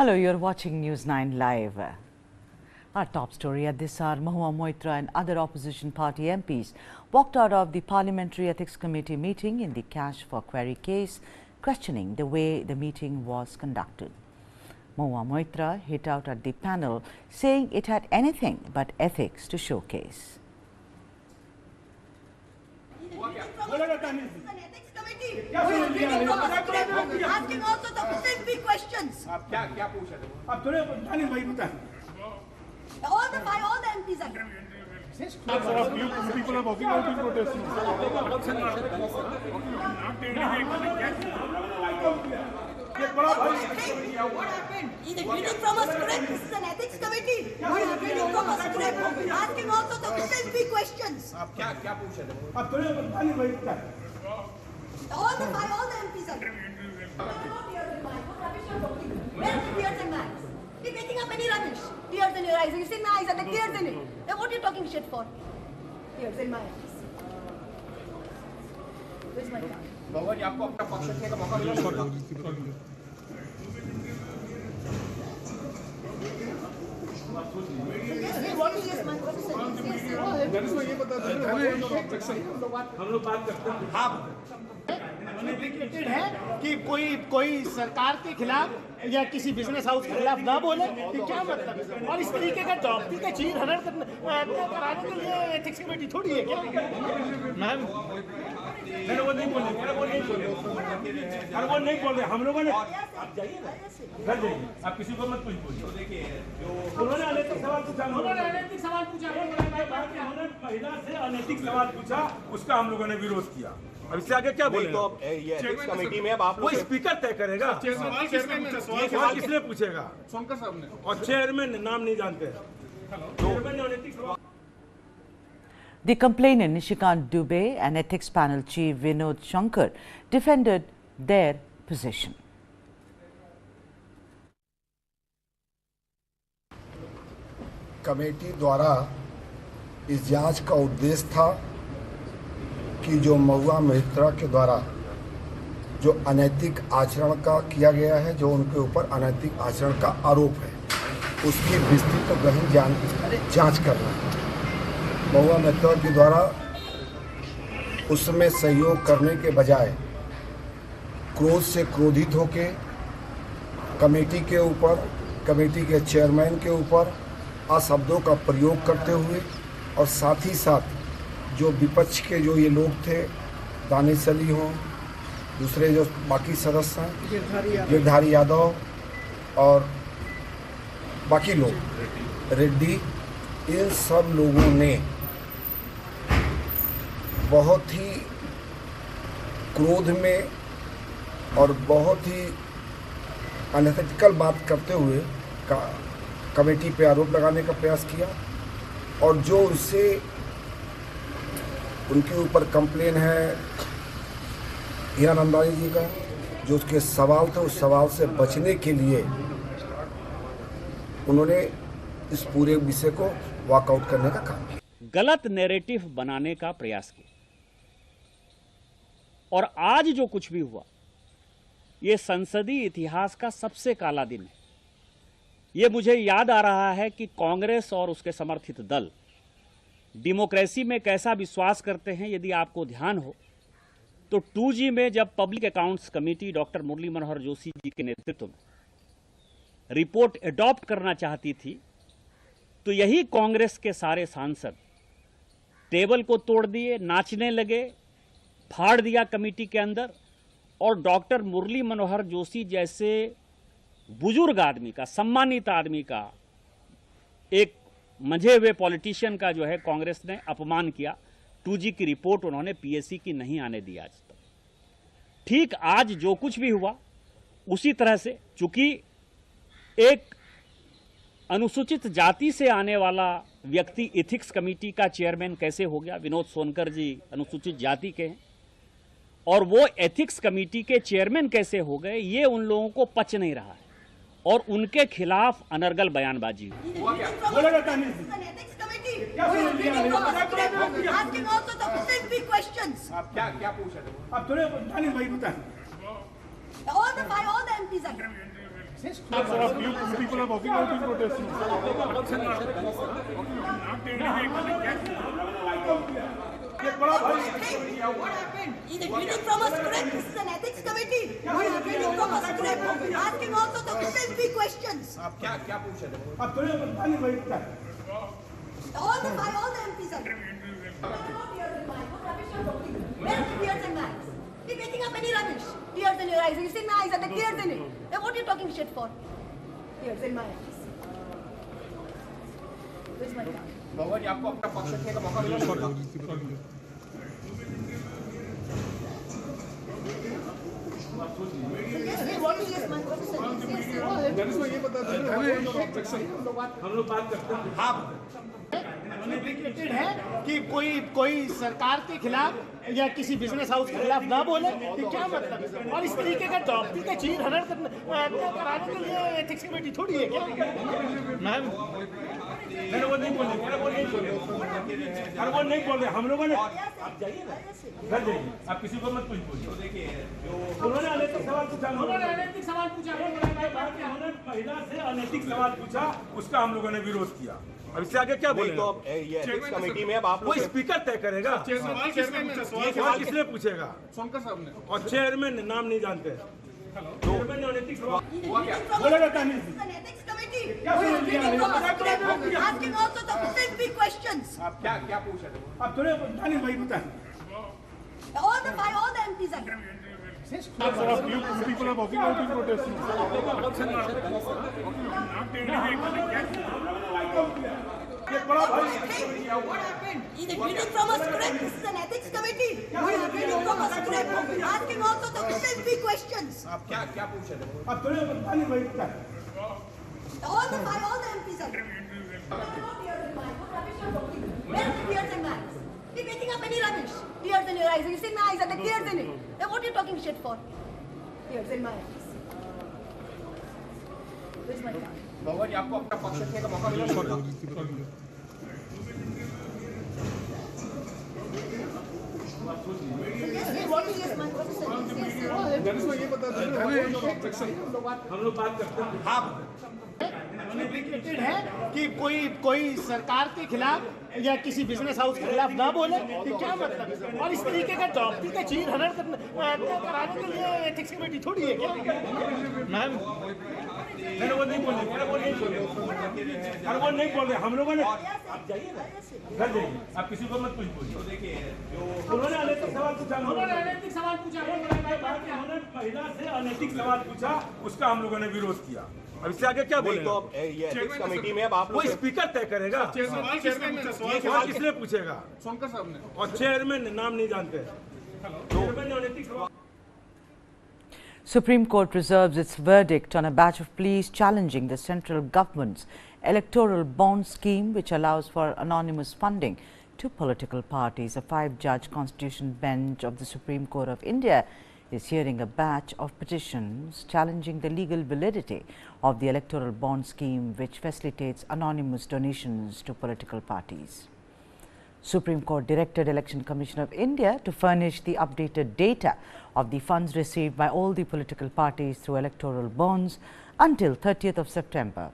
Hello, you're watching News9 Live. Our top story at this hour, Mahua Moitra and other opposition party MPs walked out of the Parliamentary Ethics Committee meeting in the Cash for Query case, questioning the way the meeting was conducted. Mahua Moitra hit out at the panel, saying it had anything but ethics to showcase. Asking also the simple questions. क्या पूछा था? अब थोड़े जाने भाई बता. All the MPs are. People are walking out in protest. What happened? He's reading from a script. This is an ethics committee. He is reading from a script. Asking also the simple questions. क्या पूछा था? अब थोड़े जाने भाई बता. All the MPs are. Where's the tears in my eyes? You're making up any rubbish. Tears in your eyes. You see my eyes and the tears in it. Then what are you talking shit for? Tears in my eyes. Where's my car? बाबा जी आपको अपना पक्ष रखने का मौका मिला. What is this man? What is this? हम लोग बात करते हैं. हाँ. डेडिकेटेड है कि कोई सरकार के खिलाफ या किसी बिजनेस हाउस के खिलाफ ना बोले, तो क्या मतलब है? और इस तरीके का डॉक्टरी का चीर हरण कराने के लिए एथिक्स कमेटी थोड़ी है क्या? मैम वो नहीं बोले. अरे वो नहीं बोल रहे. हम लोगों ने आप जाइए ना, घर जाइए. आप किसी को मत पूछिए. देखिए उन्होंने अनैतिक सवाल पूछा. उन्होंने महिला से अनैतिक सवाल पूछा, उसका हम लोगों ने विरोध किया. अब इससे आगे क्या बोले? तो ये एथिक्स कमेटी में अब आप वो स्पीकर तय करेगा. सवाल किसने पूछेगा? सोनकर साहब ने. और चेयरमैन नाम नहीं जानते. चेयरमैन ने अनैतिक सवाल. The complainant Nishikant Dubey and ethics panel chief Vinod Shankar defended their position. Committee द्वारा इस जांच का उद्देश्य था कि जो महुआ मोइत्रा के द्वारा जो अनैतिक आचरण का किया गया है, जो उनके ऊपर अनैतिक आचरण का आरोप है, उसकी विस्तृत और गहन जांच करना है. महुआ मोइत्रा के द्वारा उसमें सहयोग करने के बजाय क्रोध से क्रोधित होकर कमेटी के ऊपर, कमेटी के चेयरमैन के ऊपर अशब्दों का प्रयोग करते हुए और साथ ही साथ जो विपक्ष के जो ये लोग थे, दानिश अली हों, दूसरे जो बाकी सदस्य हैं, गिरधारी यादव और बाकी लोग, रेड्डी, इन सब लोगों ने बहुत ही क्रोध में और बहुत ही अनएथिकल बात करते हुए कमेटी पे आरोप लगाने का प्रयास किया. और जो उससे उनके ऊपर कंप्लेन है हीरा नंदानी जी का, जो उसके सवाल थे, उस सवाल से बचने के लिए उन्होंने इस पूरे विषय को वॉकआउट करने का काम किया. गलत नैरेटिव बनाने का प्रयास किया. और आज जो कुछ भी हुआ, ये संसदीय इतिहास का सबसे काला दिन है. ये मुझे याद आ रहा है कि कांग्रेस और उसके समर्थित दल डेमोक्रेसी में कैसा विश्वास करते हैं. यदि आपको ध्यान हो तो 2G में जब public accounts committee doctor Murli Manohar Joshi ji के नेतृत्व में रिपोर्ट अडॉप्ट करना चाहती थी, तो यही कांग्रेस के सारे सांसद टेबल को तोड़ दिए, नाचने लगे, फाड़ दिया कमेटी के अंदर. और डॉक्टर मुरली मनोहर जोशी जैसे बुजुर्ग आदमी का, सम्मानित आदमी का, एक मंझे हुए पॉलिटिशियन का जो है कांग्रेस ने अपमान किया. 2G की रिपोर्ट उन्होंने पीएससी की नहीं आने दी आज तक. ठीक आज जो कुछ भी हुआ उसी तरह से, चूंकि एक अनुसूचित जाति से आने वाला व्यक्ति एथिक्स कमेटी का चेयरमैन कैसे हो गया? विनोद सोनकर जी अनुसूचित जाति के हैं और वो एथिक्स कमेटी के चेयरमैन कैसे हो गए, ये उन लोगों को पच नहीं रहा है और उनके खिलाफ अनर्गल बयानबाजी हुई. Asking also the simple questions. क्या पूछा था? अब थोड़े जाने भाई बता. All the MPs are. People are walking out in protest. What happened? He's reading from a script. This is an ethics committee. What is reading from a script? Asking also the filthy questions. क्या पूछे थे? All the MPs are. Where are the tears in my eyes? He's making up any rubbish. Tears in your eyes. You see my eyes and the tears in it. Then what are you talking shit for? Tears in my eyes. Where's my car? बाबा जी आपको अपना पक्ष रखने का मौका मिला हम लोग बात करते हैं। हाँ है कि कोई सरकार के खिलाफ या किसी बिजनेस हाउस के खिलाफ ना बोले तो क्या मतलब? और इस तरीके का डॉक्टरी का चीर हनन कराने के लिए एथिक्स कमेटी थोड़ी है क्या? मैम वो नहीं बोले हम लोगों ने। आप जाइए ना, घर जाइए, आप किसी को मत पूछिए। देखिए उन्होंने अनैतिक सवाल पूछा, महिला से अनैतिक सवाल पूछा, उसका हम लोगों ने विरोध किया। अब इससे आगे क्या बोले? तो ये एथिक्स कमेटी में अब आप वो स्पीकर तय करेगा। सवाल किसने पूछेगा? सोनकर साहब ने। और चेयरमैन नाम नहीं जानते। चेयरमैन ने अनैतिक सवाल बोला जाता नहीं। Asking also the filthy questions. आप क्या पूछे थे? आप थोड़े भाई बताएं। All the MPs are. people are walking out in protest. What happened? He's reading from a script. This is an ethics committee. What is reading from a script? Asking also the filthy questions. आप क्या पूछे थे? All the MPs are. Where are the tears in my eyes? He's making up any rubbish. Tears in your eyes. You see my eyes and the tears in it. Then what are you talking shit for? Tears in my eyes. Where's my car? बाबा जी आपको अपना पक्ष रखने का मौका मिला हम लोग बात करते हैं। हाँ है कि कोई सरकार के खिलाफ या किसी बिजनेस हाउस के खिलाफ ना बोले तो क्या मतलब? और इस तरीके का डॉक्टरी का चीर हनन कराने के लिए एथिक्स कमेटी थोड़ी है क्या? मैम वो नहीं बोले हम लोगों ने। आप जाइए ना, घर जाइए, आप किसी को मत पूछिए। देखिए उन्होंने अनैतिक सवाल पूछा, महिला से अनैतिक सवाल पूछा, उसका हम लोगों ने विरोध किया। अब इससे आगे क्या बोले? तो ये एथिक्स कमेटी में अब आप वो स्पीकर तय करेगा। सवाल किसने पूछेगा? सोनकर साहब ने। और चेयरमैन नाम नहीं जानते। चेयरमैन ने अनैतिक सवाल। Supreme Court reserves its verdict on a batch of pleas challenging the central government's electoral bond scheme, which allows for anonymous funding to political parties. A 5-judge constitution bench of the Supreme Court of India is hearing a batch of petitions challenging the legal validity of the electoral bond scheme, which facilitates anonymous donations to political parties. Supreme Court directed Election Commission of India to furnish the updated data of the funds received by all the political parties through electoral bonds until 30th of September.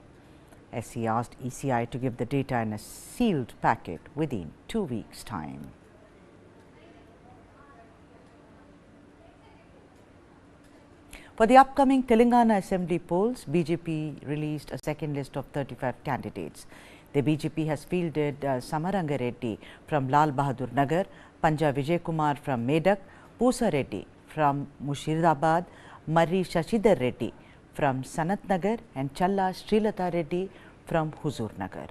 SC asked ECI to give the data in a sealed packet within 2 weeks' time. For the upcoming Telangana Assembly Polls, BJP released a second list of 35 candidates. The BJP has fielded Samaranga Reddy from Lal Bahadur Nagar, Panja Vijay Kumar from Medak, Pusa Reddy from Mushirabad, Marri Shashidhar Reddy from Sanat Nagar and Challa Srilata Reddy from Huzur Nagar.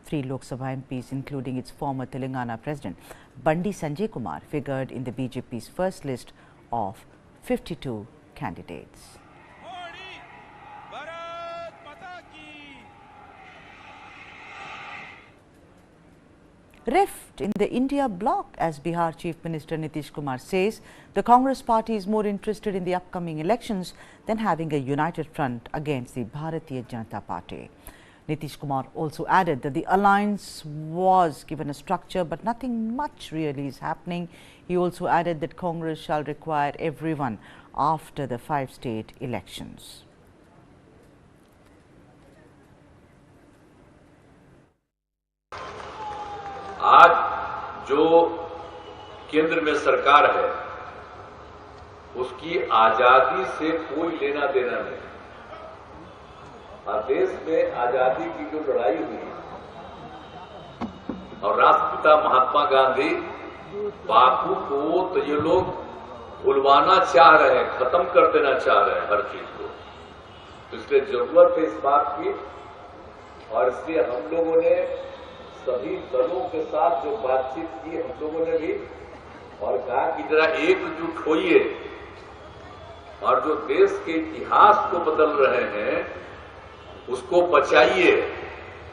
3 Lok Sabha MPs, including its former Telangana President Bandi Sanjay Kumar, figured in the BJP's first list of 52 candidates. Rift in the India bloc, as Bihar Chief Minister Nitish Kumar says, the Congress party is more interested in the upcoming elections than having a united front against the Bharatiya Janata Party. Nitish Kumar also added that the alliance was given a structure, but nothing much really is happening. He also added that Congress shall require everyone after the 5 state elections. आज जो केंद्र में सरकार है उसकी आजादी से कोई लेना देना नहीं। देश में आजादी की जो लड़ाई हुई और राष्ट्रपिता महात्मा गांधी बापू को तो ये लोग भुलवाना चाह रहे हैं, खत्म कर देना चाह रहे हैं हर चीज को। तो इसलिए जरूरत है इस बात की, और इसलिए हम लोगों ने सभी दलों के साथ जो बातचीत की हम लोगों ने भी, और कहा कि जरा एकजुट होइए और जो देश के इतिहास को बदल रहे हैं उसको बचाइए,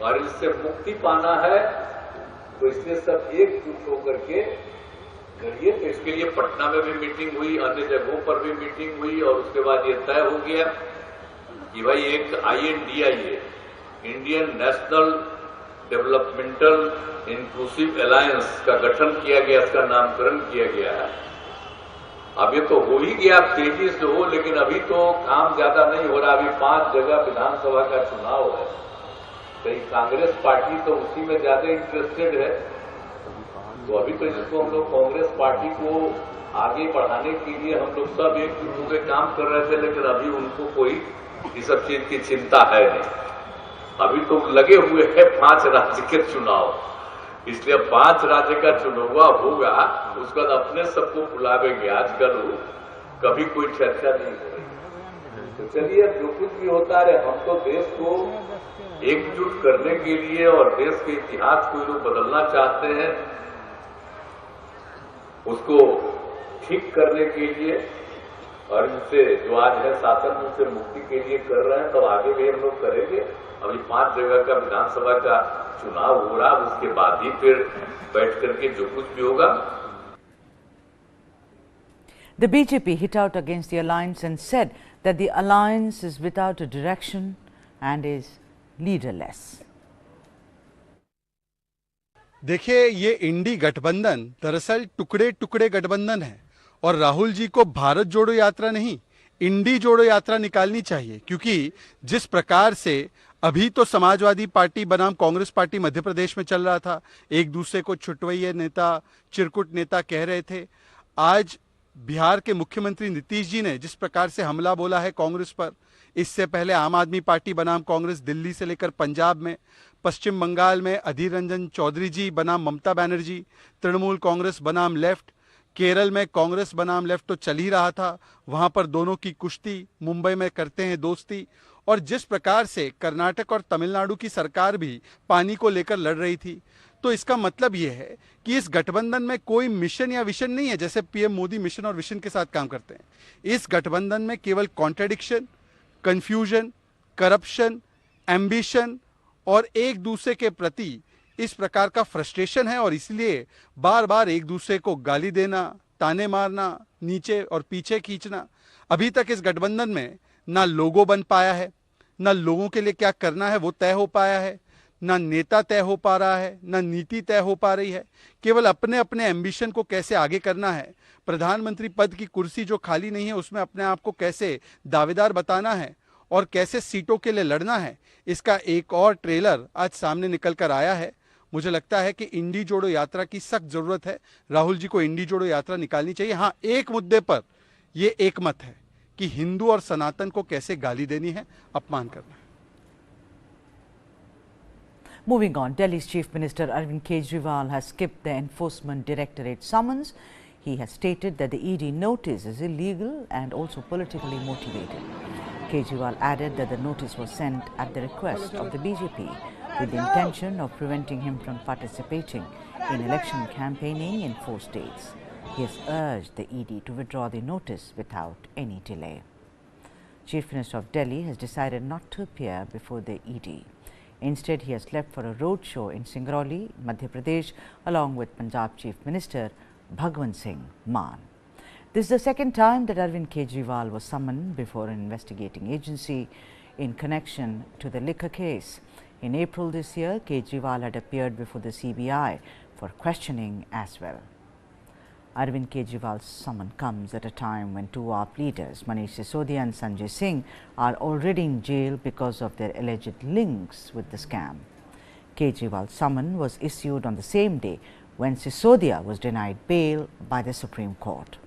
और इससे मुक्ति पाना है तो इसलिए सब एकजुट होकर के करिए। तो इसके लिए पटना में भी मीटिंग हुई, अन्य जगहों पर भी मीटिंग हुई, और उसके बाद ये तय हो गया कि भाई एक INDI है, Indian national developmental inclusive alliance का गठन किया गया, इसका नामकरण किया गया है। अब ये तो हो ही गया, तेजी से हो, लेकिन अभी तो काम ज्यादा नहीं हो रहा। अभी 5 जगह विधानसभा का चुनाव है, कहीं कांग्रेस पार्टी तो उसी में ज्यादा इंटरेस्टेड है, तो अभी तो जिसको हम लोग कांग्रेस पार्टी को आगे बढ़ाने के लिए हम लोग सब एकजुट होकर काम कर रहे थे, लेकिन अभी उनको कोई इस सब चीज की चिंता है नहीं। अभी तो लगे हुए हैं 5 राज्य के चुनाव, इसलिए 5 राज्य का चुनाव होगा, उसके बाद अपने सबको बुलावेंगे। आजकल कभी कोई चर्चा नहीं हो रही। तो चलिए जो कुछ भी होता रहे, हम तो देश को एकजुट करने के लिए और देश के इतिहास को जो बदलना चाहते हैं उसको ठीक करने के लिए, और इनसे जो आज है शासन उनसे मुक्ति के लिए कर रहे हैं, तो आगे भी हम लोग करेंगे। अभी 5 जगह का विधानसभा का चुनाव हो रहा, उसके बाद ही फिर बैठ करके जो कुछ भी होगा। The BJP hit out against the alliance and said that the alliance is without a direction and is leaderless. देखिए, ये इंडी गठबंधन दरअसल टुकड़े टुकड़े गठबंधन है, और राहुल जी को भारत जोड़ो यात्रा नहीं, इंडी जोड़ो यात्रा निकालनी चाहिए। क्योंकि जिस प्रकार से अभी तो समाजवादी पार्टी बनाम कांग्रेस पार्टी मध्य प्रदेश में चल रहा था, एक दूसरे को छुटवैये नेता, चिरकुट नेता कह रहे थे, आज बिहार के मुख्यमंत्री नीतीश जी ने जिस प्रकार से हमला बोला है कांग्रेस पर, इससे पहले आम आदमी पार्टी बनाम कांग्रेस दिल्ली से लेकर पंजाब में, पश्चिम बंगाल में अधीर रंजन चौधरी जी बनाम ममता बनर्जी, तृणमूल कांग्रेस बनाम लेफ्ट, केरल में कांग्रेस बनाम लेफ्ट तो चल ही रहा था, वहां पर दोनों की कुश्ती, मुंबई में करते हैं दोस्ती। और जिस प्रकार से कर्नाटक और तमिलनाडु की सरकार भी पानी को लेकर लड़ रही थी, तो इसका मतलब यह है कि इस गठबंधन में कोई मिशन या विजन नहीं है, जैसे पीएम मोदी मिशन और विजन के साथ काम करते हैं। इस गठबंधन में केवल कॉन्ट्रडिक्शन, कंफ्यूजन, करप्शन, एम्बिशन और एक दूसरे के प्रति इस प्रकार का फ्रस्ट्रेशन है, और इसलिए बार बार एक दूसरे को गाली देना, ताने मारना, नीचे और पीछे खींचना। अभी तक इस गठबंधन में ना लोगो बन पाया है, ना लोगों के लिए क्या करना है वो तय हो पाया है, ना नेता तय हो पा रहा है, ना नीति तय हो पा रही है। केवल अपने अपने एम्बिशन को कैसे आगे करना है, प्रधानमंत्री पद की कुर्सी जो खाली नहीं है उसमें अपने आप को कैसे दावेदार बताना है और कैसे सीटों के लिए लड़ना है, इसका एक और ट्रेलर आज सामने निकल कर आया है। मुझे लगता है कि इंडी जोड़ो यात्रा की सख्त जरूरत है। राहुल जी को इंडी जोड़ो यात्रा निकालनी चाहिए। हाँ, एक मुद्दे पर ये एक मत है कि हिंदू और सनातन को कैसे गाली देनी है, अपमान करना है। Moving on, Delhi's Chief Minister Arvind Kejriwal has skipped the Enforcement Directorate summons. He has stated that the ED notice is illegal and also politically motivated. Kejriwal added that the notice was sent at the request of the BJP with the intention of preventing him from participating in election campaigning in 4 states. He has urged the ED to withdraw the notice without any delay. Chief Minister of Delhi has decided not to appear before the ED. Instead, he has left for a road show in Singrauli, Madhya Pradesh, along with Punjab Chief Minister Bhagwant Singh Maan. This is the second time that Arvind Kejriwal was summoned before an investigating agency in connection to the liquor case. In April this year, Kejriwal had appeared before the CBI for questioning as well. Arvind Kejriwal's summon comes at a time when 2 AAP leaders, Manish Sisodia and Sanjay Singh, are already in jail because of their alleged links with the scam. Kejriwal's summons was issued on the same day when Sisodia was denied bail by the Supreme Court.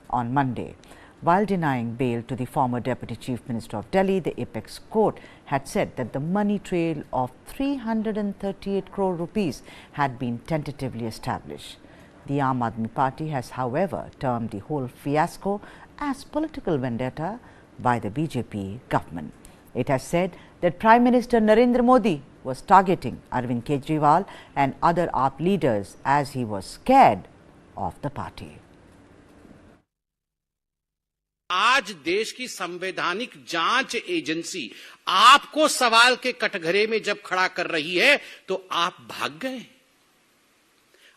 On Monday, while denying bail to the former Deputy Chief Minister of Delhi, the apex court had said that the money trail of 338 crore rupees had been tentatively established. The Aam Aadmi Party has, however, termed the whole fiasco as political vendetta by the BJP government. It has said that Prime Minister Narendra Modi was targeting Arvind Kejriwal and other AAP leaders as he was scared of the party. आज देश की संवैधानिक जांच agency आपको सवाल के कटघरे में जब खड़ा कर रही है तो आप भाग गए।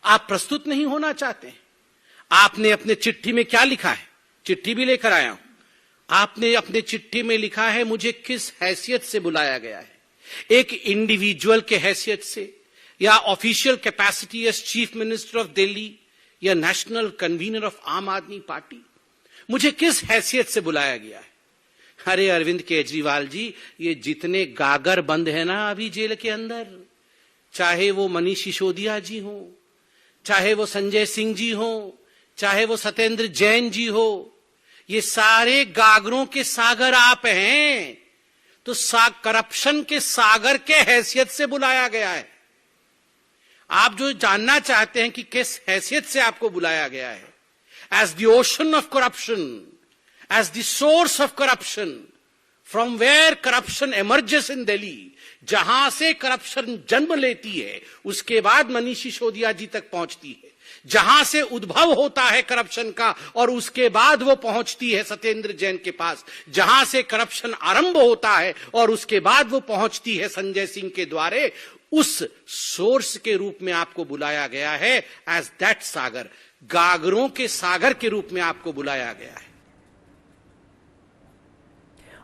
आप प्रस्तुत नहीं होना चाहते। आपने अपने चिट्ठी में क्या लिखा है? चिट्ठी भी लेकर आया हूं। आपने अपने चिट्ठी में लिखा है मुझे किस हैसियत से बुलाया गया है, एक इंडिविजुअल के हैसियत से या official capacity as chief minister of Delhi या नेशनल कन्वीनर ऑफ आम आदमी पार्टी, मुझे किस हैसियत से बुलाया गया है? अरे अरविंद केजरीवाल जी, ये जितने गागर बंद है ना अभी जेल के अंदर, चाहे वो मनीष सिसोदिया जी हो, चाहे वो संजय सिंह जी हो, चाहे वो सत्येंद्र जैन जी हो, ये सारे गागरों के सागर आप हैं। तो करप्शन के सागर के हैसियत से बुलाया गया है। आप जो जानना चाहते हैं कि किस हैसियत से आपको बुलाया गया है, as the ocean of corruption, as the source of corruption, from where corruption emerges in Delhi, जहां से करप्शन जन्म लेती है उसके बाद मनीष सिसोदिया जी तक पहुंचती है, जहां से उद्भव होता है करप्शन का और उसके बाद वो पहुंचती है सत्येंद्र जैन के पास, जहां से करप्शन आरंभ होता है और उसके बाद वो पहुंचती है संजय सिंह के द्वारे, उस सोर्स के रूप में आपको बुलाया गया है। एज दैट सागर, गागरों के सागर के रूप में आपको बुलाया गया है।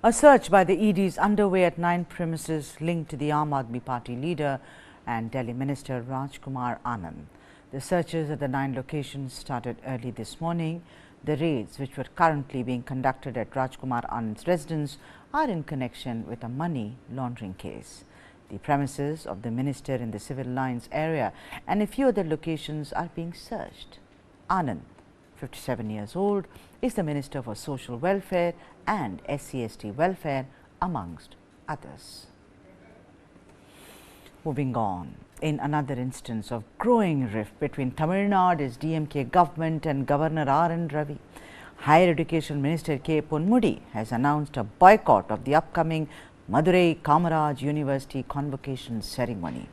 A search by the ED is underway at 9 premises linked to the Aam Aadmi Party leader and Delhi Minister Rajkumar Anand. The searches at the 9 locations started early this morning. The raids, which were currently being conducted at Rajkumar Anand's residence, are in connection with a money laundering case. The premises of the minister in the civil lines area and a few other locations are being searched. Anand, 57 years old, is the Minister for Social Welfare and SC/ST Welfare, amongst others. Moving on, in another instance of growing rift between Tamil Nadu's DMK government and Governor R.N. Ravi, Higher Education Minister K. Ponmudi has announced a boycott of the upcoming Madurai Kamaraj University convocation ceremony.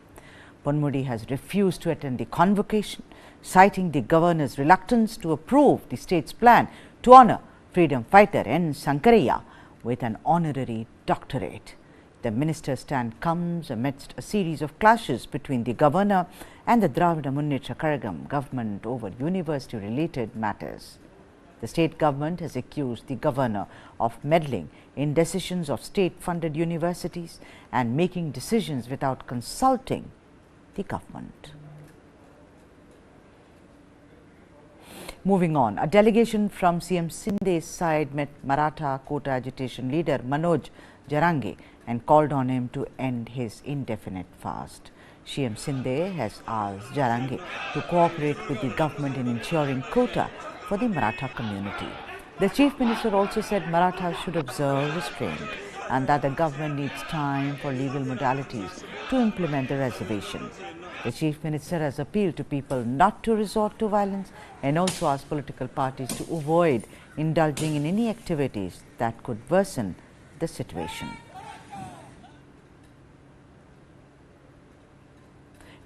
Ponmudi has refused to attend the convocation, citing the governor's reluctance to approve the state's plan to honor freedom fighter N. Sankaraya with an honorary doctorate. The minister's stand comes amidst a series of clashes between the governor and the Dravida Munnetra Kazhagam government over university-related matters. The state government has accused the governor of meddling in decisions of state-funded universities and making decisions without consulting the government. Moving on, a delegation from CM Sindhe's side met Maratha quota agitation leader Manoj Jarange and called on him to end his indefinite fast. CM Sindhe has asked Jarange to cooperate with the government in ensuring quota for the Maratha community. The Chief Minister also said Marathas should observe restraint and that the government needs time for legal modalities to implement the reservation. The Chief Minister has appealed to people not to resort to violence and also asked political parties to avoid indulging in any activities that could worsen the situation.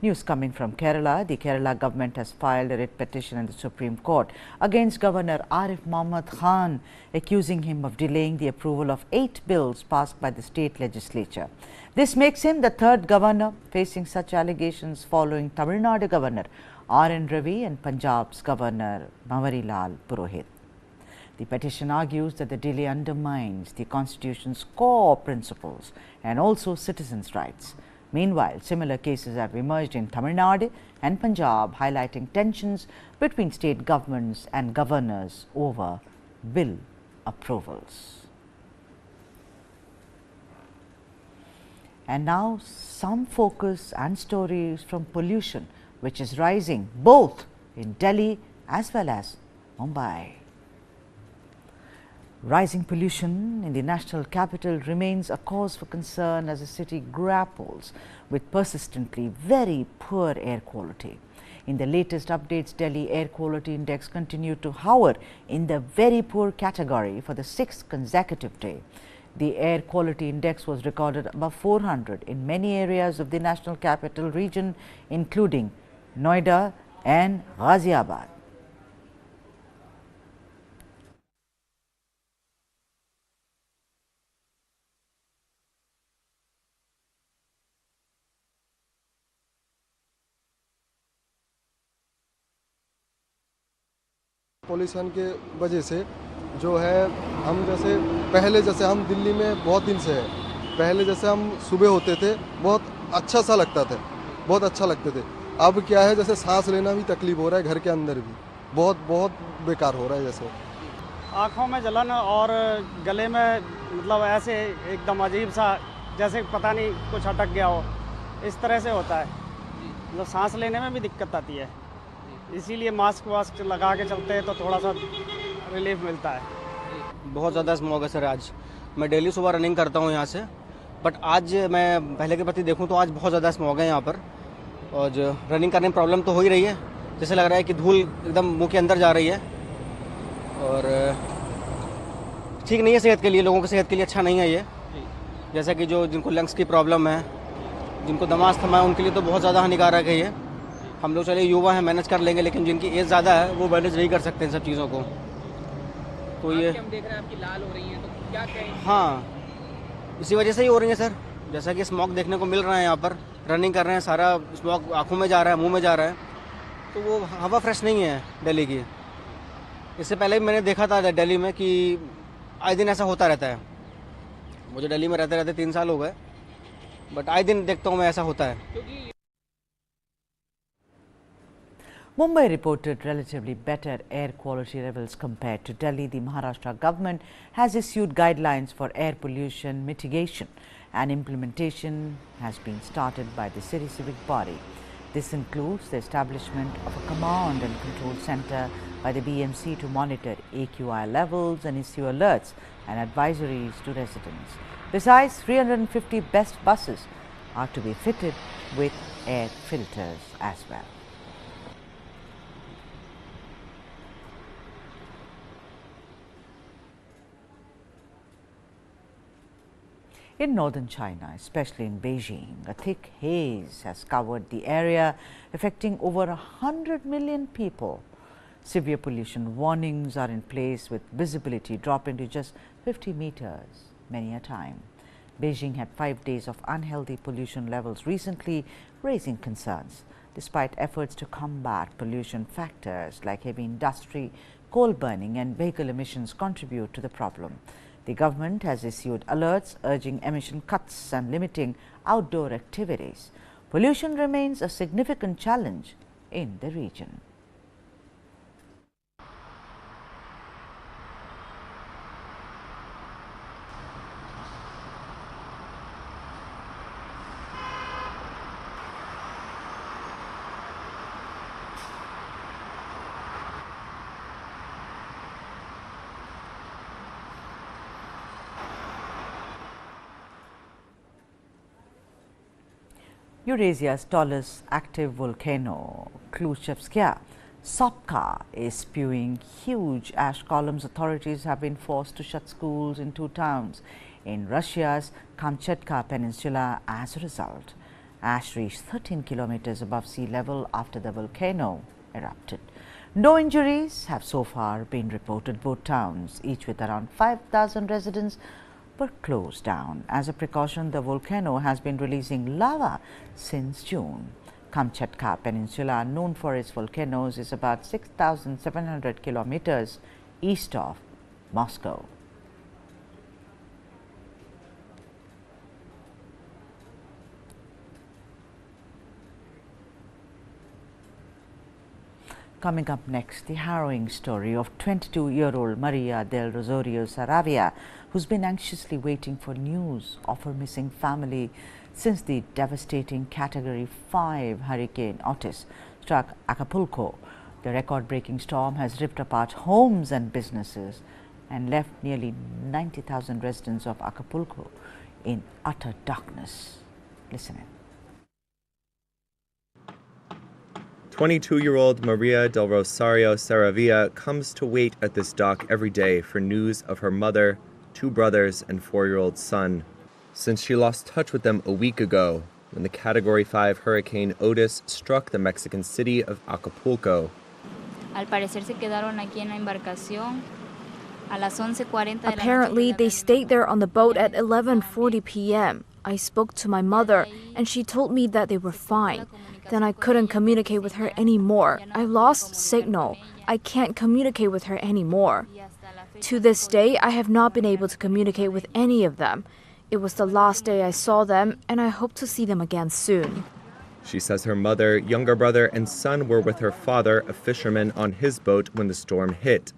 News coming from Kerala. The Kerala government has filed a writ petition in the Supreme Court against Governor Arif Mohammed Khan, accusing him of delaying the approval of 8 bills passed by the state legislature. This makes him the 3rd governor facing such allegations, following Tamil Nadu Governor R.N. Ravi and Punjab's Governor Banwarilal Purohit. The petition argues that the delay undermines the Constitution's core principles and also citizens' rights. Meanwhile, similar cases have emerged in Tamil Nadu and Punjab, highlighting tensions between state governments and governors over bill approvals. And now some focus and stories from pollution, which is rising both in Delhi as well as Mumbai. Rising pollution in the national capital remains a cause for concern as the city grapples with persistently very poor air quality. In the latest updates, Delhi Air Quality Index continued to hover in the very poor category for the 6th consecutive day. The air quality index was recorded above 400 in many areas of the national capital region, including Noida and Ghaziabad. Pollution के वजह से जो है हम जैसे हम दिल्ली में बहुत दिन से है, पहले जैसे हम सुबह होते थे बहुत अच्छा सा लगता था, बहुत अच्छा लगते थे। अब क्या है जैसे सांस लेना भी तकलीफ हो रहा है, घर के अंदर भी बहुत बेकार हो रहा है। जैसे आँखों में जलन और गले में मतलब ऐसे एकदम अजीब सा जैसे पता नहीं कुछ अटक गया हो, इस तरह से होता है। मतलब सांस लेने में भी दिक्कत आती है, इसीलिए मास्क वास्क लगा के चलते हैं तो थोड़ा सा रिलीफ मिलता है। बहुत ज़्यादा स्मॉग है सर। आज मैं डेली सुबह रनिंग करता हूँ यहाँ से, बट आज मैं पहले के प्रति देखूँ तो आज बहुत ज़्यादा स्मॉग है यहाँ पर। और जो रनिंग करने में प्रॉब्लम तो हो ही रही है, जैसे लग रहा है कि धूल एकदम मुंह के अंदर जा रही है और ठीक नहीं है सेहत के लिए, लोगों की सेहत के लिए अच्छा नहीं है ये। जैसा कि जो जिनको लंग्स की प्रॉब्लम है, जिनको दमा अस्थमा है, उनके लिए तो बहुत ज़्यादा हानिकारक है ये। हम लोग चले युवा हैं, मैनेज कर लेंगे, लेकिन जिनकी एज ज़्यादा है वो मैनेज नहीं कर सकते इन सब चीज़ों को। तो ये हम देख रहे हैं आपकी लाल हो रही हैं, तो क्या कहें? हाँ, इसी वजह से ही हो रही है सर। जैसा कि स्मॉग देखने को मिल रहा है यहाँ पर, रनिंग कर रहे हैं, सारा स्मॉग आँखों में जा रहा है, मुंह में जा रहा है, तो वो हवा फ्रेश नहीं है दिल्ली की। इससे पहले भी मैंने देखा था दिल्ली में कि आए दिन ऐसा होता रहता है। मुझे दिल्ली में रहते रहते 3 साल हो गए, बट आए दिन देखता हूँ मैं ऐसा होता है। Mumbai reported relatively better air quality levels compared to Delhi. The Maharashtra government has issued guidelines for air pollution mitigation, and implementation has been started by the city civic body. This includes the establishment of a command and control center by the BMC to monitor AQI levels and issue alerts and advisories to residents. Besides, 350 best buses are to be fitted with air filters as well. In northern China, especially in Beijing, a thick haze has covered the area, affecting over 100 million people. Severe pollution warnings are in place, with visibility dropping to just 50 meters many a time. Beijing had 5 days of unhealthy pollution levels recently, raising concerns. Despite efforts to combat pollution, factors like heavy industry, coal burning and vehicle emissions contribute to the problem. The government has issued alerts urging emission cuts and limiting outdoor activities. Pollution remains a significant challenge in the region. Eurasia's tallest active volcano, Khrushchevskaya Sopka, is spewing huge ash columns. Authorities have been forced to shut schools in 2 towns in Russia's Kamchatka Peninsula as a result. Ash reached 13 kilometers above sea level after the volcano erupted. No injuries have so far been reported. Both towns, each with around 5,000 residents, were closed down. As a precaution, the volcano has been releasing lava since June. Kamchatka Peninsula, known for its volcanoes, is about 6,700 kilometers east of Moscow. Coming up next, the harrowing story of 22-year-old Maria del Rosario Saravia, who's been anxiously waiting for news of her missing family since the devastating Category 5 Hurricane Otis struck Acapulco. The record-breaking storm has ripped apart homes and businesses and left nearly 90,000 residents of Acapulco in utter darkness. Listen in. 22-year-old Maria del Rosario Saravia comes to wait at this dock every day for news of her mother, 2 brothers, and 4-year-old son. Since she lost touch with them a week ago, when the Category 5 Hurricane Otis struck the Mexican city of Acapulco. Apparently, they stayed there on the boat at 11:40 p.m. I spoke to my mother, and she told me that they were fine. Then I couldn't communicate with her anymore. I lost signal. I can't communicate with her anymore. To this day, I have not been able to communicate with any of them. It was the last day I saw them, and I hope to see them again soon. She says her mother, younger brother, and son were with her father, a fisherman, on his boat when the storm hit.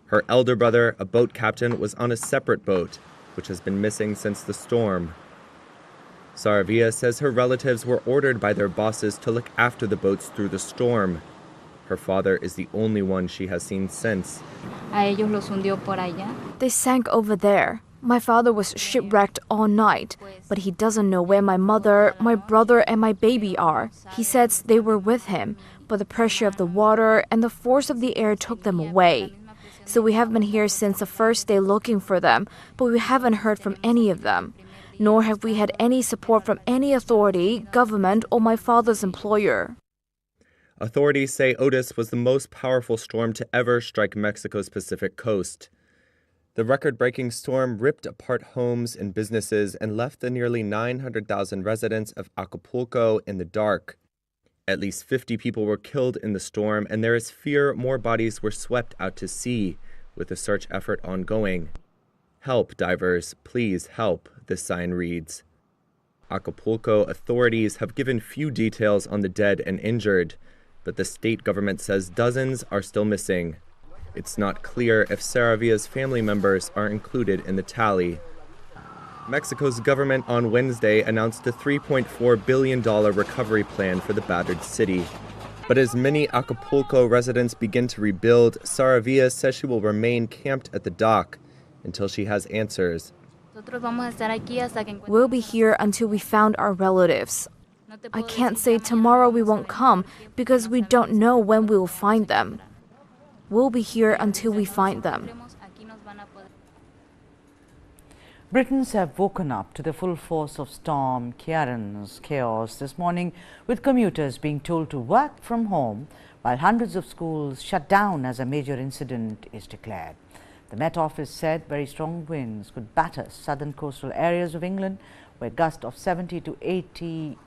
Her elder brother, a boat captain, was on a separate boat, which has been missing since the storm. Saravia says her relatives were ordered by their bosses to look after the boats through the storm. Her father is the only one she has seen since. They sank over there. My father was shipwrecked all night, but he doesn't know where my mother, my brother, and my baby are. He says they were with him, but the pressure of the water and the force of the air took them away. So we have been here since the first day looking for them, but we haven't heard from any of them. Nor have we had any support from any authority, government, or my father's employer. Authorities say Otis was the most powerful storm to ever strike Mexico's Pacific coast. The record-breaking storm ripped apart homes and businesses and left the nearly 900,000 residents of Acapulco in the dark. At least 50 people were killed in the storm, and there is fear more bodies were swept out to sea, with the search effort ongoing. Help, divers, please help, the sign reads. Acapulco authorities have given few details on the dead and injured, but the state government says dozens are still missing. It's not clear if Saravia's family members are included in the tally. Mexico's government on Wednesday announced a $3.4 billion recovery plan for the battered city. But as many Acapulco residents begin to rebuild, Saravia says she will remain camped at the dock until she has answers. We'll be here until we found our relatives. I can't say tomorrow we won't come because we don't know when we will find them. We'll be here until we find them. Britons have woken up to the full force of Storm Ciaran's chaos this morning, with commuters being told to work from home while hundreds of schools shut down as a major incident is declared. The Met Office said very strong winds could batter southern coastal areas of England, where gusts of 70 to 80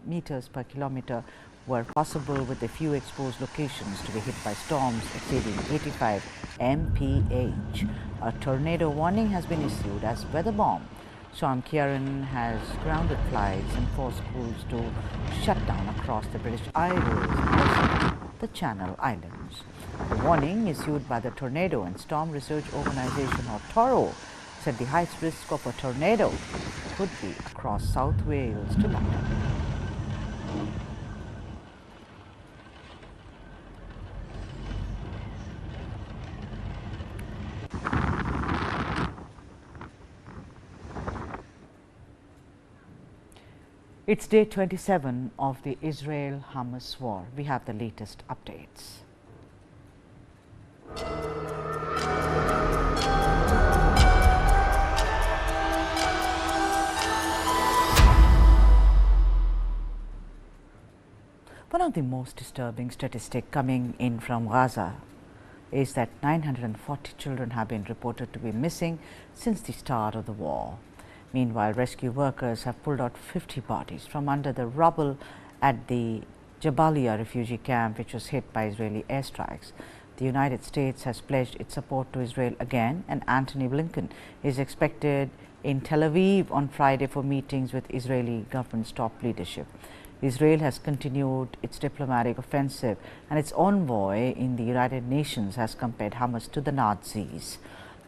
meters per kilometer were possible, with a few exposed locations to be hit by storms exceeding 85 mph. A tornado warning has been issued as weather bomb. Storm Ciaran has grounded flights and forced schools to shut down across the British Isles and the Channel Islands. The warning issued by the Tornado and Storm Research Organization, or Toro, said the highest risk of a tornado could be across South Wales to London. It's day 27 of the Israel-Hamas war. We have the latest updates. One of the most disturbing statistics coming in from Gaza is that 940 children have been reported to be missing since the start of the war. Meanwhile, rescue workers have pulled out 50 bodies from under the rubble at the Jabalia refugee camp, which was hit by Israeli airstrikes. The United States has pledged its support to Israel again, and Antony Blinken is expected in Tel Aviv on Friday for meetings with Israeli government's top leadership. Israel has continued its diplomatic offensive, and its envoy in the United Nations has compared Hamas to the Nazis.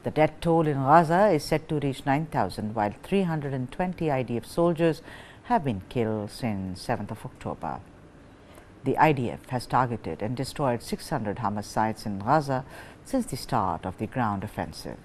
The death toll in Gaza is set to reach 9,000, while 320 IDF soldiers have been killed since 7th of October. The IDF has targeted and destroyed 600 Hamas sites in Gaza since the start of the ground offensive.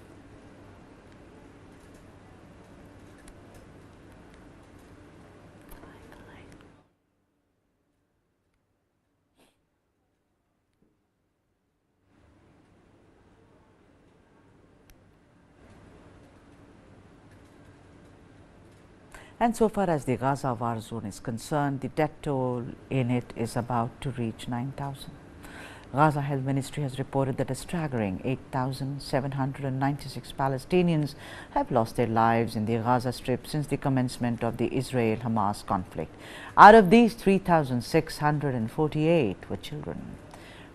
And so far as the Gaza war zone is concerned, the death toll in it is about to reach 9,000. Gaza Health Ministry has reported that a staggering 8,796 Palestinians have lost their lives in the Gaza Strip since the commencement of the Israel-Hamas conflict. Out of these, 3,648 were children.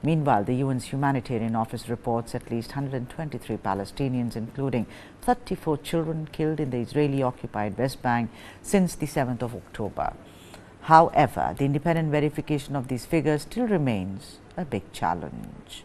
Meanwhile, the UN's humanitarian office reports at least 123 Palestinians, including 34 children, killed in the Israeli-occupied West Bank since the 7th of October. However, the independent verification of these figures still remains a big challenge.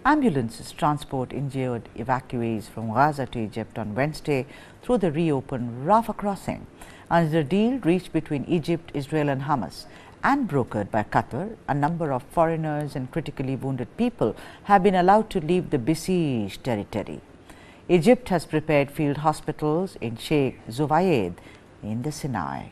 Ambulances transport injured evacuees from Gaza to Egypt on Wednesday through the reopened Rafah crossing. Under a deal reached between Egypt, Israel and Hamas and brokered by Qatar, a number of foreigners and critically wounded people have been allowed to leave the besieged territory. Egypt has prepared field hospitals in Sheikh Zayed in the Sinai.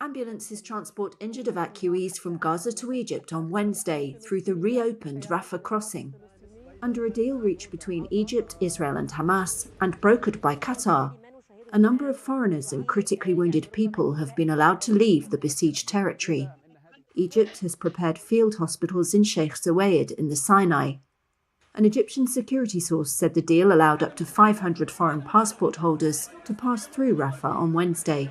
Ambulances transport injured evacuees from Gaza to Egypt on Wednesday through the reopened Rafah crossing. Under a deal reached between Egypt, Israel and Hamas and brokered by Qatar, a number of foreigners and critically wounded people have been allowed to leave the besieged territory. Egypt has prepared field hospitals in Sheikh Zayed in the Sinai. An Egyptian security source said the deal allowed up to 500 foreign passport holders to pass through Rafah on Wednesday.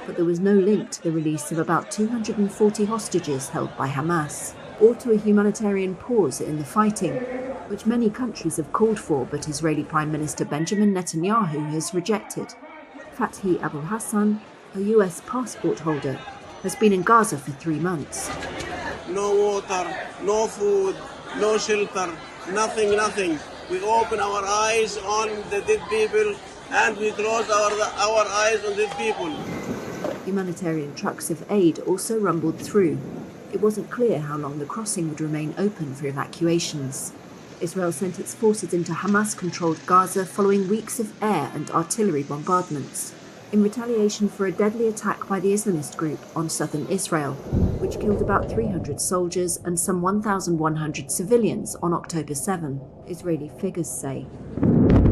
But there was no link to the release of about 240 hostages held by Hamas, or to a humanitarian pause in the fighting, which many countries have called for, but Israeli Prime Minister Benjamin Netanyahu has rejected. Fathi Abu Hassan, a US passport holder, has been in Gaza for 3 months. No water, no food, no shelter, nothing. We open our eyes on the dead people and we close our eyes on dead people. Humanitarian trucks of aid also rumbled through. It wasn't clear how long the crossing would remain open for evacuations. Israel sent its forces into Hamas-controlled Gaza following weeks of air and artillery bombardments, in retaliation for a deadly attack by the Islamist group on southern Israel, which killed about 300 soldiers and some 1,100 civilians on October 7, Israeli figures say.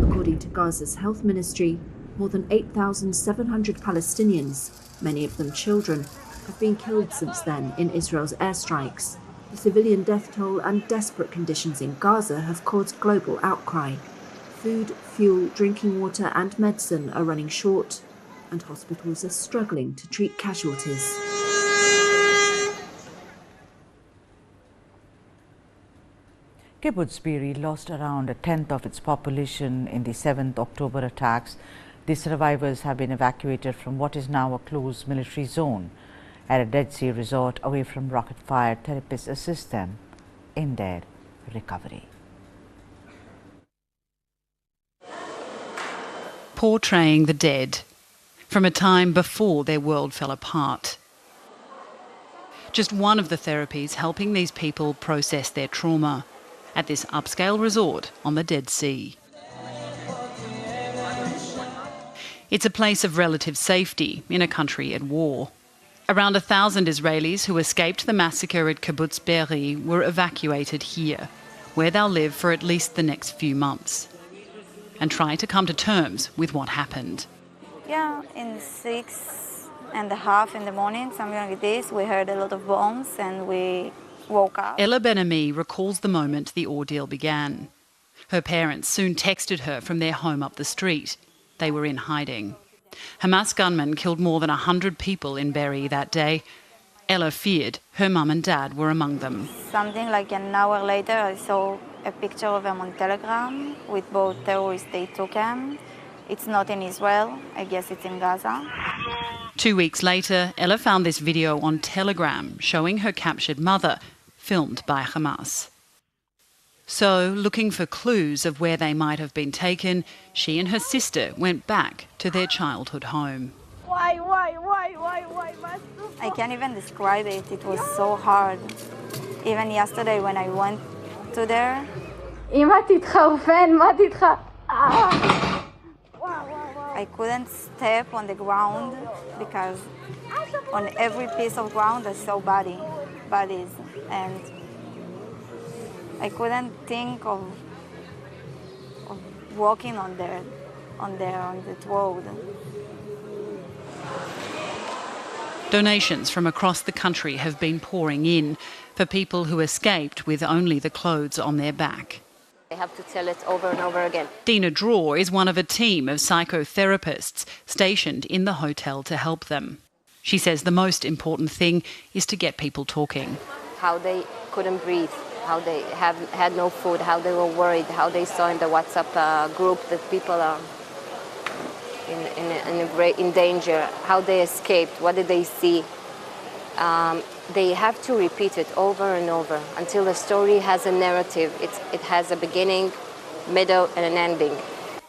According to Gaza's health ministry, more than 8,700 Palestinians, many of them children, have been killed since then in Israel's airstrikes. The civilian death toll and desperate conditions in Gaza have caused global outcry. Food, fuel, drinking water and medicine are running short, and hospitals are struggling to treat casualties. Kibbutz Be'eri lost around a tenth of its population in the 7th October attacks. The survivors have been evacuated from what is now a closed military zone at a Dead Sea resort away from rocket fire. Therapists assist them in their recovery. Portraying the dead from a time before their world fell apart. Just one of the therapies helping these people process their trauma at this upscale resort on the Dead Sea. It's a place of relative safety in a country at war. Around 1,000 Israelis who escaped the massacre at Kibbutz Be'eri were evacuated here, where they'll live for at least the next few months, and try to come to terms with what happened. Yeah, in 6:30 in the morning, something like this, we heard a lot of bombs and we woke up. Ella Ben-Ami recalls the moment the ordeal began. Her parents soon texted her from their home up the street. They were in hiding. Hamas gunmen killed more than 100 people in Be'eri that day. Ella feared her mum and dad were among them. Something like an hour later, I saw a picture of them on Telegram with both terrorists they took them. It's not in Israel. I guess it's in Gaza. 2 weeks later, Ella found this video on Telegram showing her captured mother, filmed by Hamas. So, looking for clues of where they might have been taken, she and her sister went back to their childhood home. Why? I can't even describe it. It was so hard. Even yesterday when I went to there. I couldn't step on the ground because on every piece of ground I saw bodies, and I couldn't think of walking on the road. Donations from across the country have been pouring in for people who escaped with only the clothes on their back. They have to tell it over and over again. Dina Draw is one of a team of psychotherapists stationed in the hotel to help them. She says the most important thing is to get people talking. How they couldn't breathe, how they had no food, how they were worried, how they saw in the WhatsApp group that people are in danger, how they escaped, what did they see. They have to repeat it over and over until the story has a narrative. It has a beginning, middle, and an ending.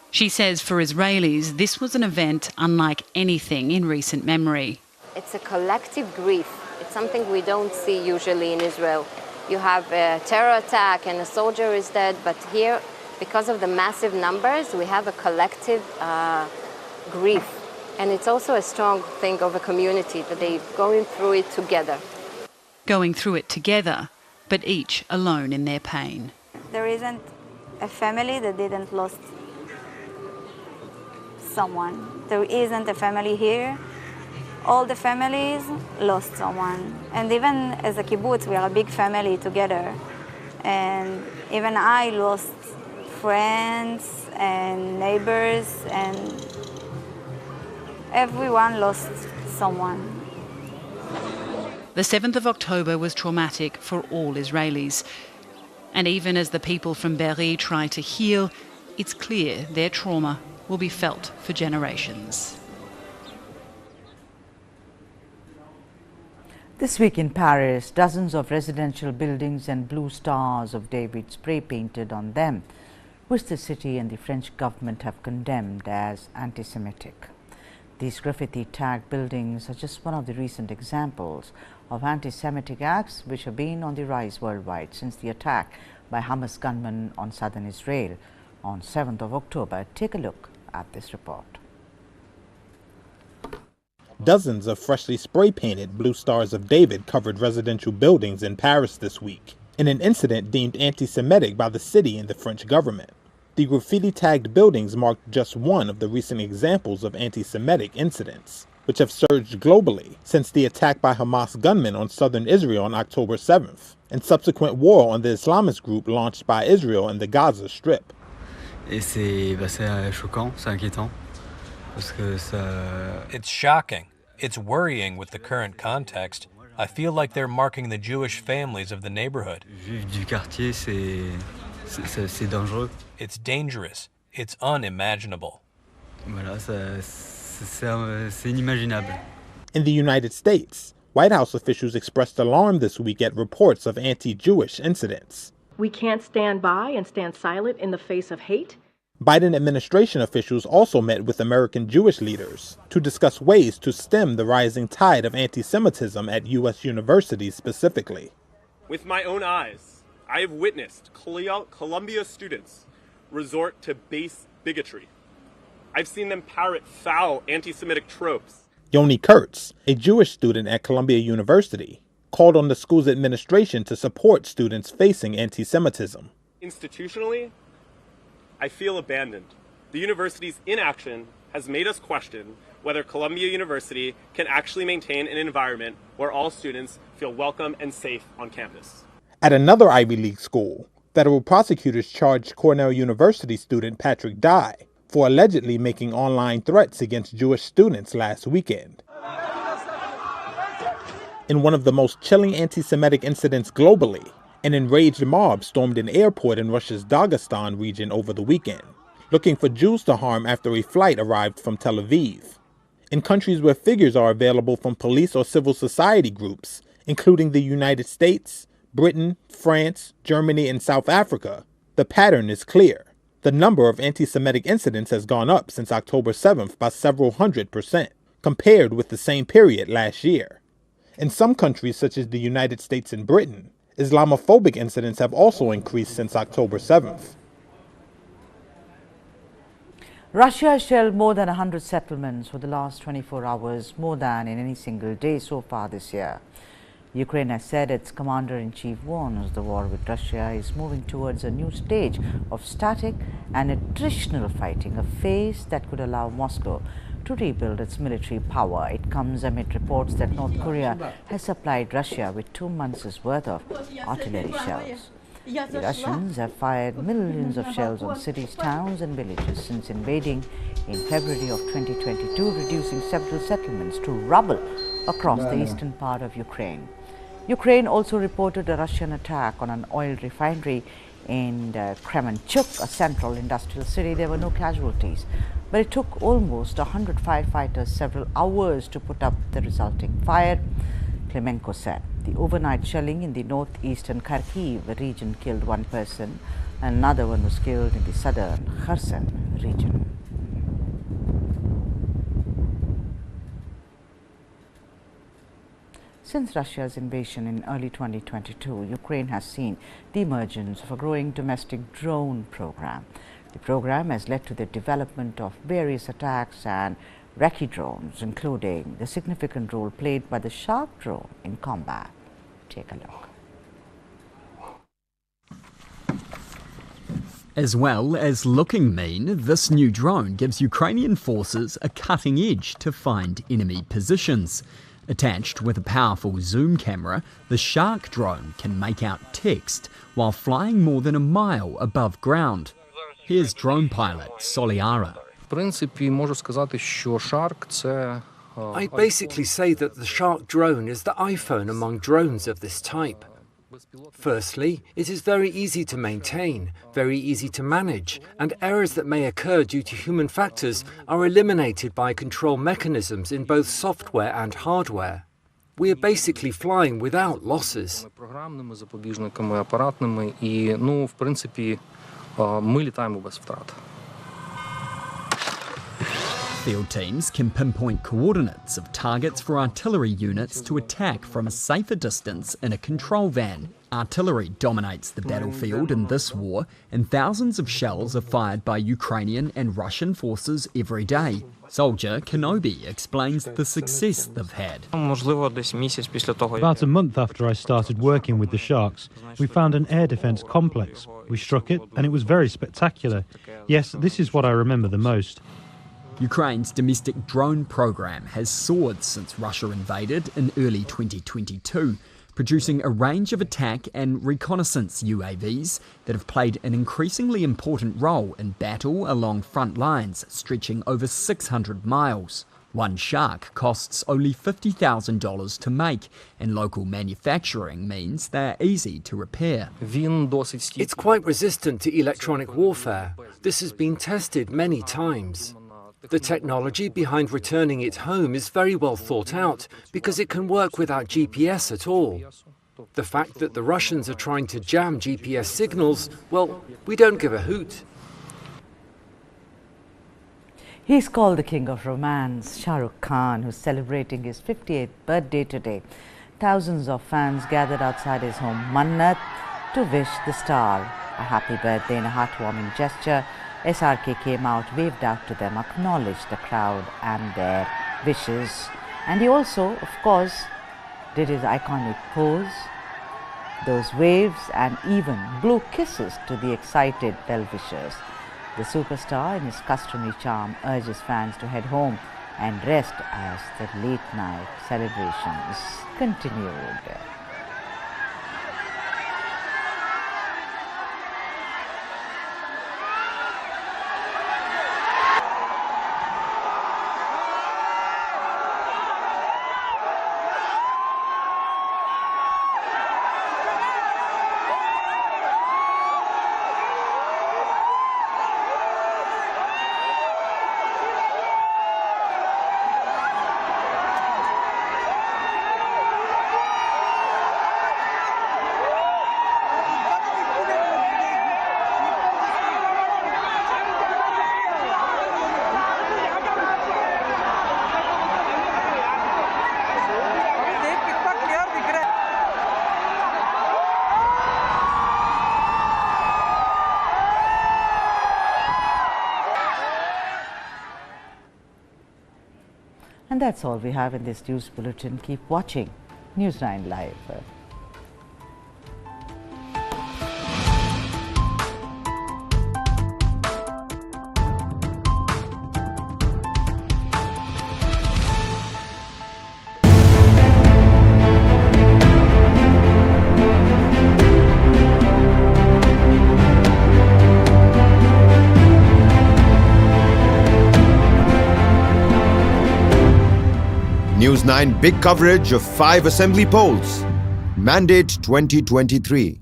She says for Israelis, this was an event unlike anything in recent memory. It's a collective grief. It's something we don't see usually in Israel. You have a terror attack and a soldier is dead, but here, because of the massive numbers, we have a collective grief. And it's also a strong thing of a community that they're going through it together. Going through it together, but each alone in their pain. There isn't a family that didn't lose someone. There isn't a family here. All the families lost someone. And even as a kibbutz, we are a big family together. And even I lost friends and neighbors, and everyone lost someone. The 7th of October was traumatic for all Israelis. And even as the people from Be'eri try to heal, it's clear their trauma will be felt for generations. This week in Paris, dozens of residential buildings and blue stars of David spray painted on them, which the city and the French government have condemned as anti-Semitic. These graffiti-tagged buildings are just one of the recent examples of anti-Semitic acts which have been on the rise worldwide since the attack by Hamas gunmen on southern Israel on 7th of October. Take a look at this report. Dozens of freshly spray-painted blue stars of David covered residential buildings in Paris this week, in an incident deemed anti-Semitic by the city and the French government. The graffiti-tagged buildings marked just one of the recent examples of anti-Semitic incidents, which have surged globally since the attack by Hamas gunmen on southern Israel on October 7th, and subsequent war on the Islamist group launched by Israel in the Gaza Strip. Et c'est choquant, c'est inquiétant. It's shocking. It's worrying with the current context. I feel like they're marking the Jewish families of the neighborhood. Du quartier, c'est dangereux. It's dangerous. It's unimaginable. Voilà, c'est inimaginable. In the United States, White House officials expressed alarm this week at reports of anti-Jewish incidents. We can't stand by and stand silent in the face of hate. Biden administration officials also met with American Jewish leaders to discuss ways to stem the rising tide of anti-Semitism at U.S. universities specifically. With my own eyes, I have witnessed Columbia students resort to base bigotry. I've seen them parrot foul anti-Semitic tropes. Yoni Kurtz, a Jewish student at Columbia University, called on the school's administration to support students facing anti-Semitism. Institutionally, I feel abandoned. The university's inaction has made us question whether Columbia University can actually maintain an environment where all students feel welcome and safe on campus. At another Ivy League school, federal prosecutors charged Cornell University student Patrick Dye for allegedly making online threats against Jewish students last weekend. In one of the most chilling anti-Semitic incidents globally, an enraged mob stormed an airport in Russia's Dagestan region over the weekend, looking for Jews to harm after a flight arrived from Tel Aviv. In countries where figures are available from police or civil society groups, including the United States, Britain, France, Germany, and South Africa, the pattern is clear. The number of anti-Semitic incidents has gone up since October 7th by several 100%, compared with the same period last year. In some countries such as the United States and Britain, Islamophobic incidents have also increased since October 7th. Russia has shelled more than 100 settlements for the last 24 hours, more than in any single day so far this year. Ukraine has said its commander-in-chief warns the war with Russia is moving towards a new stage of static and attritional fighting, a phase that could allow Moscow to rebuild its military power. It comes amid reports that North Korea has supplied Russia with 2 months' worth of artillery shells. The Russians have fired millions of shells on cities, towns and villages since invading in February of 2022, reducing several settlements to rubble across the eastern part of Ukraine. Ukraine also reported a Russian attack on an oil refinery in Kremenchuk, a central industrial city. There were no casualties, but it took almost 100 firefighters several hours to put up the resulting fire, Klemenko said. The overnight shelling in the northeastern Kharkiv region killed 1 person, and another one was killed in the southern Kherson region. Since Russia's invasion in early 2022, Ukraine has seen the emergence of a growing domestic drone program. The program has led to the development of various attacks and recce drones, including the significant role played by the Shark drone in combat. Take a look. As well as looking mean, this new drone gives Ukrainian forces a cutting edge to find enemy positions. Attached with a powerful zoom camera, the Shark drone can make out text while flying more than a mile above ground. Here's drone pilot Soliara. I basically say that the Shark drone is the iPhone among drones of this type. Firstly, it is very easy to maintain, very easy to manage, and errors that may occur due to human factors are eliminated by control mechanisms in both software and hardware. We are basically flying without losses. Field teams can pinpoint coordinates of targets for artillery units to attack from a safer distance in a control van. Artillery dominates the battlefield in this war, and thousands of shells are fired by Ukrainian and Russian forces every day. Soldier Kenobi explains the success they've had. About a month after I started working with the Sharks, we found an air defence complex. We struck it, and it was very spectacular. Yes, this is what I remember the most. Ukraine's domestic drone program has soared since Russia invaded in early 2022, producing a range of attack and reconnaissance UAVs that have played an increasingly important role in battle along front lines stretching over 600 miles. One Shark costs only $50,000 to make, and local manufacturing means they're easy to repair. It's quite resistant to electronic warfare. This has been tested many times. The technology behind returning it home is very well thought out because it can work without GPS at all. The fact that the Russians are trying to jam GPS signals, well, we don't give a hoot. He's called the king of romance, Shah Rukh Khan, who's celebrating his 58th birthday today. Thousands of fans gathered outside his home, Mannat, to wish the star a happy birthday in a heartwarming gesture. SRK came out, waved out to them, acknowledged the crowd and their wishes. And he also, of course, did his iconic pose, those waves and even blew kisses to the excited well-wishers. The superstar, in his customary charm, urges fans to head home and rest as the late-night celebrations continued. And that's all we have in this news bulletin. Keep watching News9 Live. News9 big coverage of 5 assembly polls. Mandate 2023.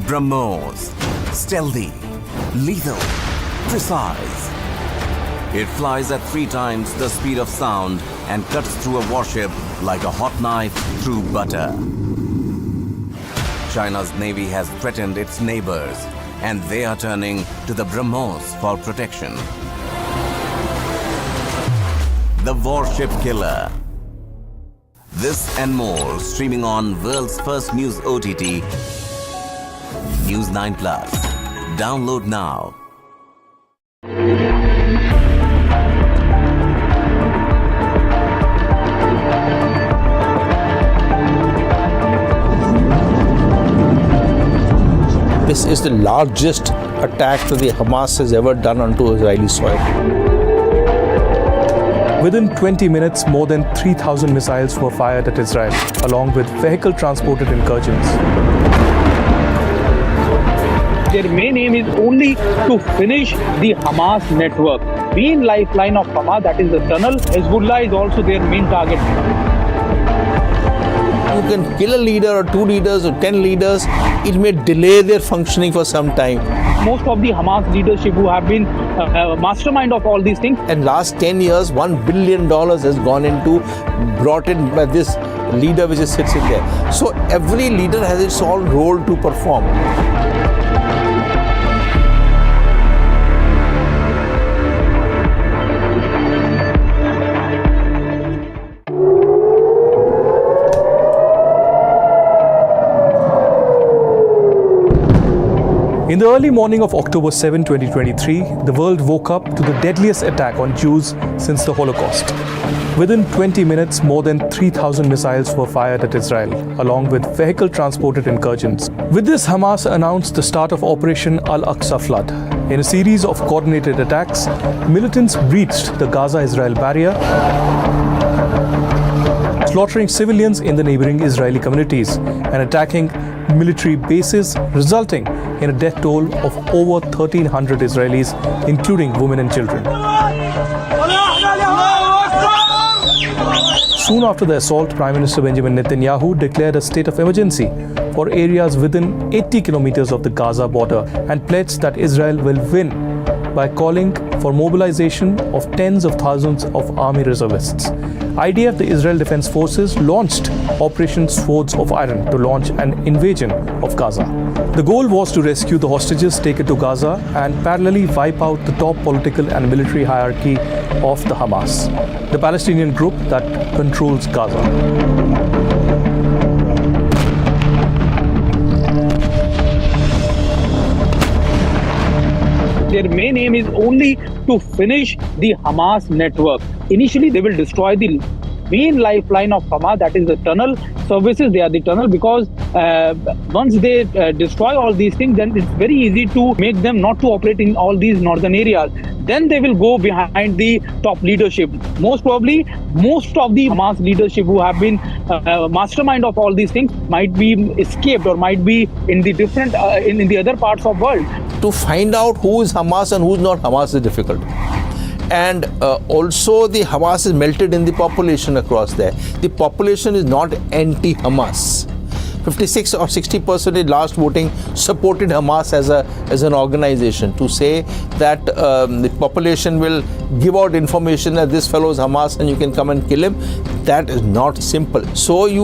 BrahMos. Stealthy, lethal, precise. It flies at 3 times the speed of sound and cuts through a warship like a hot knife through butter. China's navy has threatened its neighbors, and they are turning to the BrahMos for protection. The warship killer. This and more streaming on world's first news OTT, News9 Plus. Download now. This is the largest attack that the Hamas has ever done onto Israeli soil. Within 20 minutes, more than 3,000 missiles were fired at Israel, along with vehicle-transported incursions. Their main aim is only to finish the Hamas network. Main lifeline of Hamas, that is the tunnel, Hezbollah is also their main target. You can kill a leader or 2 leaders or 10 leaders, it may delay their functioning for some time. Most of the Hamas leadership who have been mastermind of all these things. And last 10 years, $1 billion has gone into, brought in by this leader which sits in there. So every leader has its own role to perform. In the early morning of October 7, 2023, the world woke up to the deadliest attack on Jews since the Holocaust. Within 20 minutes, more than 3,000 missiles were fired at Israel, along with vehicle-transported incursions. With this, Hamas announced the start of Operation Al-Aqsa Flood. In a series of coordinated attacks, militants breached the Gaza-Israel barrier, slaughtering civilians in the neighboring Israeli communities and attacking military bases, resulting in a death toll of over 1,300 Israelis, including women and children. Soon after the assault, Prime Minister Benjamin Netanyahu declared a state of emergency for areas within 80 kilometers of the Gaza border and pledged that Israel will win by calling for mobilization of tens of thousands of army reservists. IDF, the Israel Defense Forces, launched Operation Swords of Iron to launch an invasion of Gaza. The goal was to rescue the hostages taken to Gaza and parallelly wipe out the top political and military hierarchy of the Hamas, the Palestinian group that controls Gaza. Their main aim is only to finish the Hamas network. Initially, they will destroy the main lifeline of Hamas, that is the tunnel services. They are the tunnel because once they destroy all these things, then it's very easy to make them not to operate in all these northern areas. Then they will go behind the top leadership. Most probably, most of the Hamas leadership who have been mastermind of all these things might be escaped or might be in the different in the other parts of the world. To find out who is Hamas and who is not Hamas is difficult. And also the Hamas is melted in the population across there. The population is not anti-Hamas. 56 or 60% last voting supported Hamas as an organization. To say that the population will give out information that this fellow is Hamas and you can come and kill him, that is not simple. So you